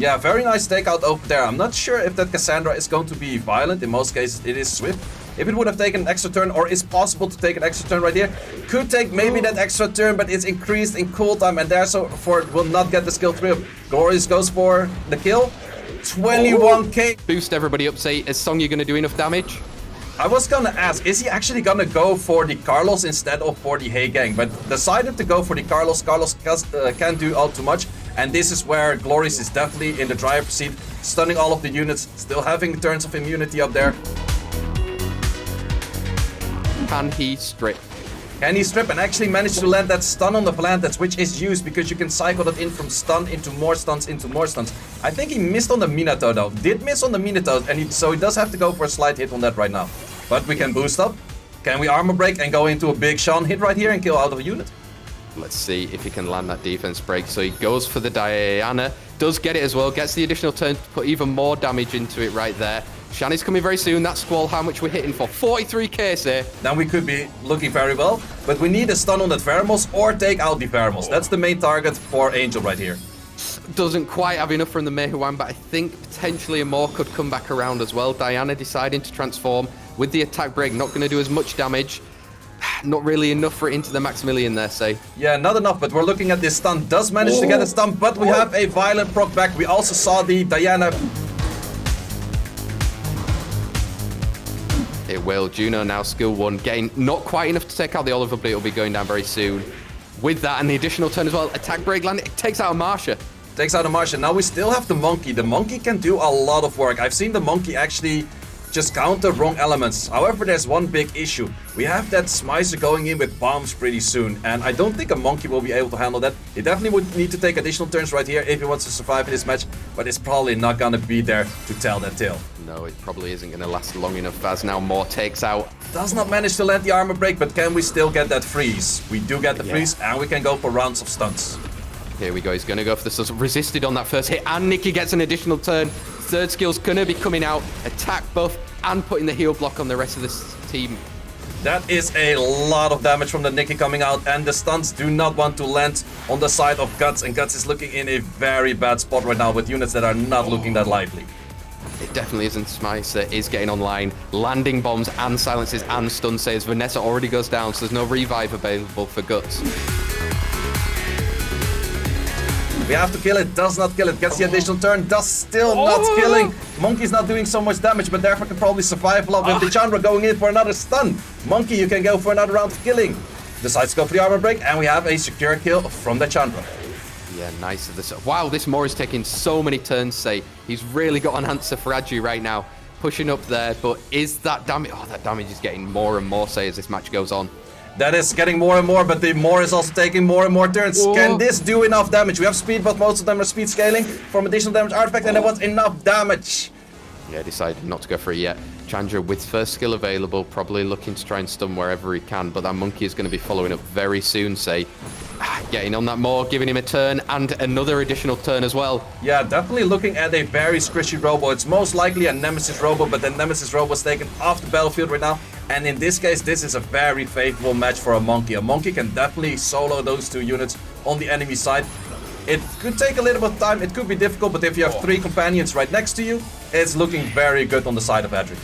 Yeah, very nice takeout over there. I'm not sure if that Cassandra is going to be violent. In most cases, it is swift. If it would have taken an extra turn, or is possible to take an extra turn right here, could take maybe that extra turn, but it's increased in cooltime, and therefore it will not get the skill 3 up. Glorious goes for the kill. 21k. Boost everybody up, say, is Song you going to do enough damage? I was gonna ask, is he actually gonna go for the Carlos instead of for the Hey Gang? But decided to go for the Carlos. Carlos can't do all too much. And this is where Glorious is definitely in the driver's seat, stunning all of the units, still having turns of immunity up there. Can he strip? Can he strip and actually manage to land that stun on the Volantis, which is used because you can cycle that in from stun into more stuns into more stuns. I think he missed on the Minato though. Did miss on the Minato, and so he does have to go for a slight hit on that right now. But we can boost up. Can we armor break and go into a big Sean hit right here and kill out of a unit? Let's see if he can land that defense break. So he goes for the Diana, does get it as well, gets the additional turn to put even more damage into it right there. Shan is coming very soon. That Squall, how much we're hitting for? 43k, say. Then we could be looking very well, but we need a stun on that Veramos or take out the Veramos. That's the main target for Angel right here. Doesn't quite have enough from the Mei Huan, but I think potentially a more could come back around as well. Diana deciding to transform with the attack break, not going to do as much damage. Not really enough for it into the Maximilian there, say. Yeah, not enough, but we're looking at this stun. Does manage to get a stun, but we have a violent proc back. We also saw the Diana. It will. Juno now skill 1, getting not quite enough to take out the Oliver, but it'll be going down very soon. With that and the additional turn as well, attack break land, it takes out a Marsha. Takes out a Marsha. Now we still have the Monkey. The Monkey can do a lot of work. I've seen the Monkey actually just counter wrong elements. However, there's one big issue. We have that Smicer going in with bombs pretty soon, and I don't think a Monkey will be able to handle that. He definitely would need to take additional turns right here if he wants to survive in this match, but it's probably not gonna be there to tell that tale. No, it probably isn't going to last long enough as now Moore takes out. Does not manage to land the armor break, but can we still get that freeze? We do get the freeze, and we can go for rounds of stunts. Here we go. He's going to go for the stuns. Resisted on that first hit, and Nikki gets an additional turn. Third skill's going to be coming out. Attack buff and putting the heal block on the rest of this team. That is a lot of damage from the Nikki coming out, and the stuns do not want to land on the side of Guts, and Guts is looking in a very bad spot right now with units that are not looking that lively. It definitely isn't. Smicer is getting online, landing bombs and silences and stun saves. Vanessa already goes down, so there's no revive available for Guts. We have to kill it, does not kill it, gets the additional turn, does still not killing. Monkey's not doing so much damage, but therefore can probably survive a lot with the Chandra going in for another stun. Monkey, you can go for another round of killing. Decides to go for the armor break, and we have a secure kill from the Chandra. Yeah, nice of this. Wow, this Moore is taking so many turns, say. He's really got an answer for Aju right now. Pushing up there, but is that damage... Oh, that damage is getting more and more, say, as this match goes on. That is getting more and more, but the Moore is also taking more and more turns. Whoa. Can this do enough damage? We have speed, but most of them are speed scaling from additional damage artifact, and it was enough damage. Yeah, decided not to go for it yet. Chandra with first skill available, probably looking to try and stun wherever he can, but that Monkey is going to be following up very soon, say. Getting on that Moore, giving him a turn, and another additional turn as well. Yeah, definitely looking at a very squishy robo. It's most likely a Nemesis robo, but the Nemesis robo is taken off the battlefield right now. And in this case, this is a very favorable match for a Monkey. A Monkey can definitely solo those two units on the enemy side. It could take a little bit of time, it could be difficult, but if you have 3 companions right next to you, it's looking very good on the side of Adric.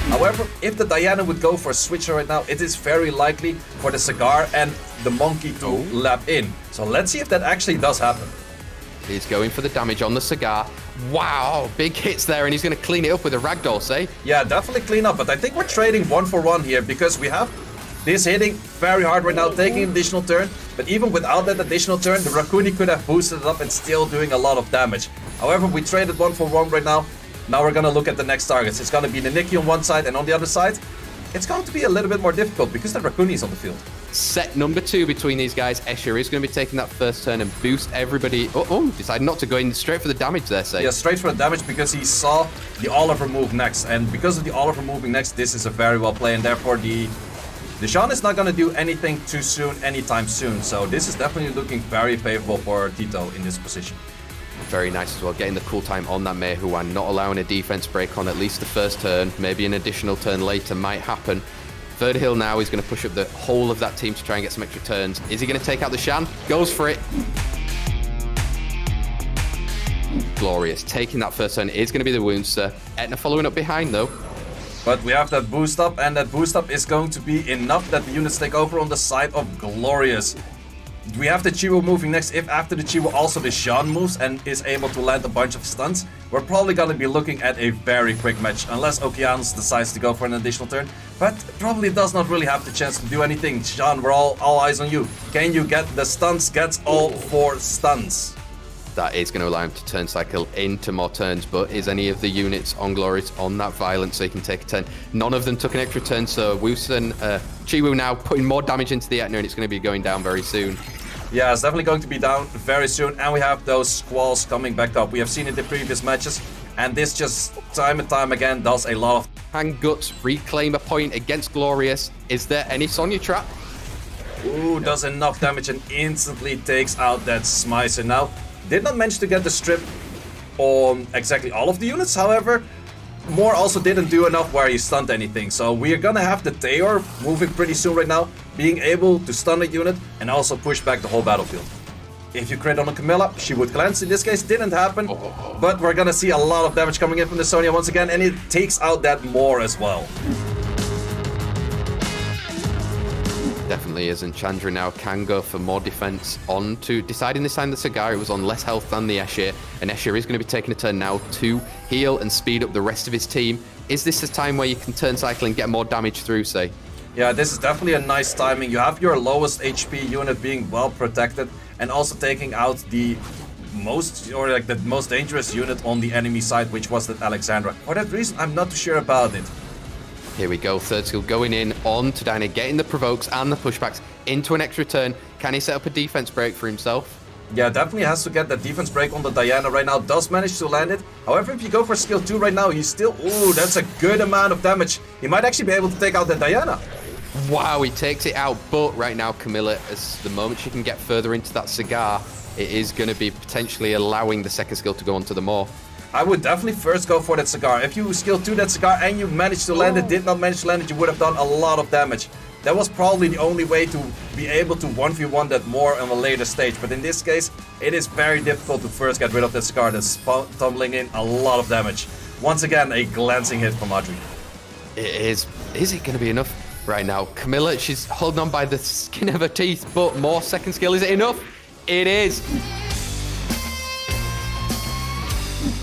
However, if the Diana would go for a switcher right now, it is very likely for the Cigar and the Monkey to lap in. So let's see if that actually does happen. He's going for the damage on the Cigar. Wow, big hits there, and he's going to clean it up with a Ragdoll, say? Yeah, definitely clean up, but I think we're trading 1-for-1 here because we have this hitting very hard right now, taking an additional turn, but even without that additional turn, the Rakuni could have boosted it up and still doing a lot of damage. However, we traded 1-for-1 right now. Now we're gonna look at the next targets. It's gonna be the Nikki on one side, and on the other side, it's going to be a little bit more difficult because the Rakuni is on the field. Set number 2 between these guys. Escher is going to be taking that first turn and boost everybody. Decided not to go in straight for the damage there, say. Yeah, straight for the damage because he saw the Oliver move next, and because of the Oliver moving next, this is a very well play, and therefore the Sean is not going to do anything too soon, anytime soon. So this is definitely looking very favorable for Tito in this position. Very nice as well, getting the cool time on that Mei Huan, not allowing a defense break on at least the first turn. Maybe an additional turn later might happen. Third hill now, he's going to push up the whole of that team to try and get some extra turns. Is he going to take out the Shan? Goes for it. Glorious. Taking that first turn is going to be the Woundster. Etna following up behind, though. But we have that boost up, and that boost up is going to be enough that the units take over on the side of Glorious. We have the Chiwu moving next. If after the Chiwu also the Shan moves and is able to land a bunch of stuns, we're probably going to be looking at a very quick match. Unless Okeanos decides to go for an additional turn. But probably does not really have the chance to do anything. Shan, we're all eyes on you. Can you get the stuns? Gets all 4 stuns. That is going to allow him to turn cycle into more turns, but is any of the units on Glorious on that violence so he can take a turn? None of them took an extra turn, so Wooson, Chiwu now putting more damage into the Etna, and it's going to be going down very soon. Yeah, it's definitely going to be down very soon, and we have those squalls coming back up. We have seen it in the previous matches, and this just time and time again does a lot of... Can Guts reclaim a point against Glorious? Is there any Sonya trap? Ooh, does enough damage and instantly takes out that Smicer. Now, did not manage to get the strip on exactly all of the units, however, Moore also didn't do enough where he stunned anything. So we are gonna have the Tayor moving pretty soon right now, being able to stun a unit and also push back the whole battlefield. If you crit on a Camilla, she would cleanse. In this case, didn't happen, but we're gonna see a lot of damage coming in from the Sonya once again, and it takes out that Moore as well. Definitely is, and Chandra now can go for more defense on to deciding this time the Cigar. It was on less health than the Escher, and Escher is going to be taking a turn now to heal and speed up the rest of his team. Is this a time where you can turn cycle and get more damage through, say? Yeah, this is definitely a nice timing. You have your lowest HP unit being well protected and also taking out the most, or like the most dangerous unit on the enemy side, which was that Alexandra. For that reason, I'm not too sure about it. Here we go, third skill going in on to Dinah, getting the provokes and the pushbacks into an extra turn. Can he set up a defense break for himself? Yeah, definitely has to get that defense break on the Diana right now. Does manage to land it. However, if you go for skill 2 right now, he's still... Ooh, that's a good amount of damage. He might actually be able to take out the Diana. Wow, he takes it out, but right now Camilla, as the moment she can get further into that Cigar, it is going to be potentially allowing the second skill to go onto the Maw. I would definitely first go for that Cigar. If you skill 2 that Cigar and you managed to land it, did not manage to land it, you would have done a lot of damage. That was probably the only way to be able to 1v1 that more on a later stage. But in this case, it is very difficult to first get rid of that Cigar that's tumbling in a lot of damage. Once again, a glancing hit from Audrey. It is. Is it going to be enough right now? Camilla, she's holding on by the skin of her teeth, but more second skill. Is it enough? It is.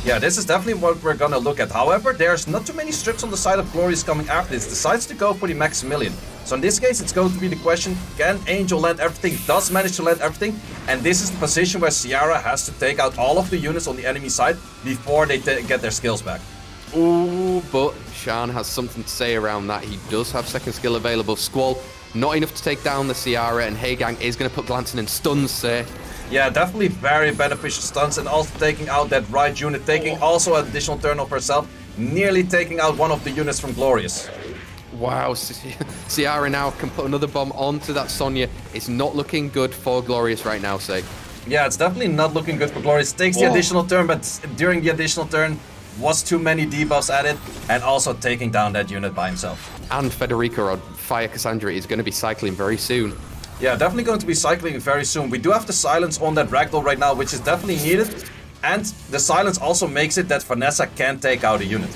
Yeah, this is definitely what we're gonna look at. However, there's not too many strips on the side of Glorious coming after this. Decides to go for the Maximilian. So in this case, it's going to be the question, can Angel land everything? Does manage to land everything. And this is the position where Ciara has to take out all of the units on the enemy side before they get their skills back. Ooh, but Shan has something to say around that. He does have second skill available. Squall, not enough to take down the Ciara, and Heigang is going to put glancing and stuns, say. Yeah, definitely very beneficial stunts, and also taking out that right unit, taking also an additional turn off herself, nearly taking out one of the units from Glorious. Wow, Ciara now can put another bomb onto that Sonya. It's not looking good for Glorious right now, say. Yeah, it's definitely not looking good for Glorious. Takes the additional turn, but during the additional turn, was too many debuffs at it, and also taking down that unit by himself. And Federica on Fire Cassandra is going to be cycling very soon. Yeah, definitely going to be cycling very soon. We do have the silence on that Ragdoll right now, which is definitely needed. And the silence also makes it that Vanessa can take out a unit.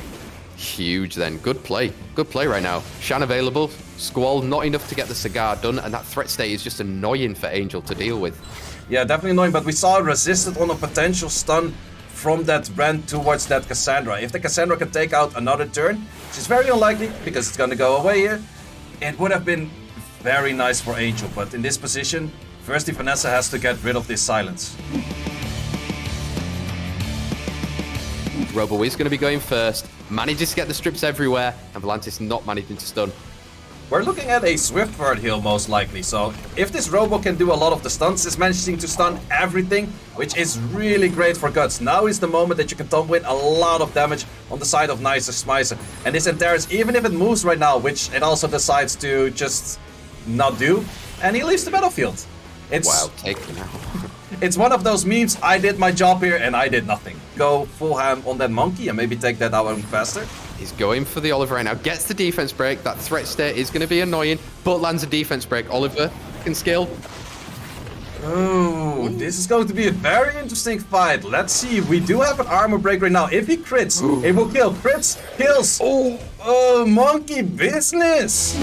Huge then. Good play. Good play right now. Shan available. Squall not enough to get the Cigar done. And that threat state is just annoying for Angel to deal with. Yeah, definitely annoying. But we saw it resisted on a potential stun from that Brand towards that Cassandra. If the Cassandra can take out another turn, which is very unlikely because it's going to go away here, it would have been very nice for Angel, but in this position, firstly Vanessa has to get rid of this silence. Robo is going to be going first, manages to get the strips everywhere, and Volantis not managing to stun. We're looking at a Swift Word heal most likely, so if this Robo can do a lot of the stunts, is managing to stun everything, which is really great for Guts. Now is the moment that you can tumble in a lot of damage on the side of Nicer Smicer. And this Antares, even if it moves right now, which it also decides to just not do, and he leaves the battlefield. Wow, taken out. It's one of those memes, I did my job here and I did nothing. Go full ham on that monkey and maybe take that out faster. He's going for the Oliver right now. Gets the defense break. That threat state is going to be annoying, but lands a defense break. Oliver can skill. Oh, this is going to be a very interesting fight. Let's see. We do have an armor break right now. If he crits, it will kill. Crits, kills. Oh, monkey business.